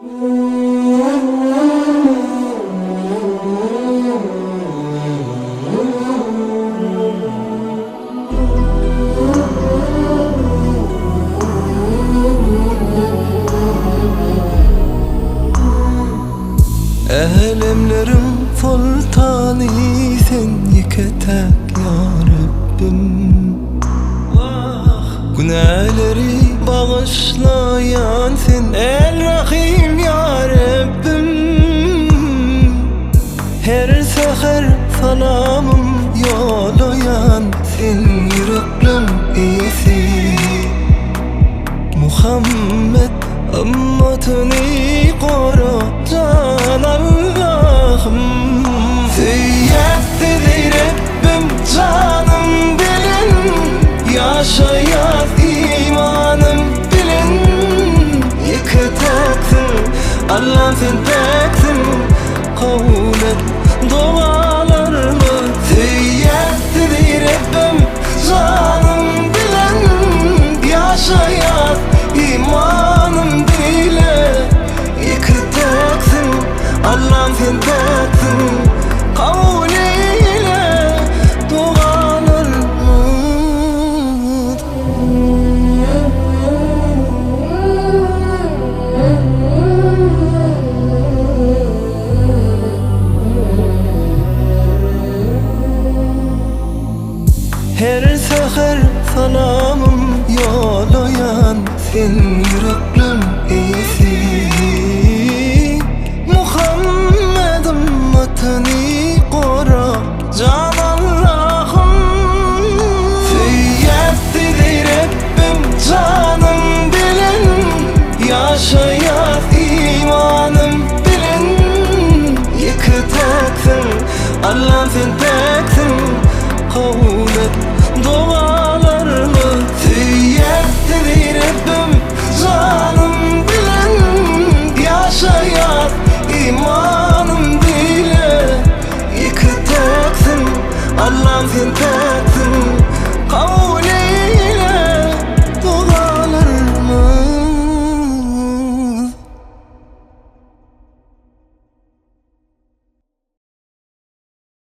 Elemlerim foltani sen yıkatak ya Rabbim. Günahları bağışlayan sen el rahim ya Rabbim. Her seher salamım yollayan sen yüreklim iyisi. Muhammed ümmetini koru can Allah'ım. Süyyettir Rabbim canım bilin, yaşayat imanım bilin. Yıkıtaksın Allah'ım sen teksin, kabul et dualarımı. Süyyettir Rabbim canım bilin, yaşayat imanım bile. Yıkıtaksın Allah'ım sen teksin, kabul eyle dualarımı. Her seher salamım yollayan sen yüreklim iyisi. Muhammed ümmetini koru can Allah'ım. Süyyettir Rabbim canım bilin, yaşayat imanım bilin. Yıkıtaksın Allah'ım sen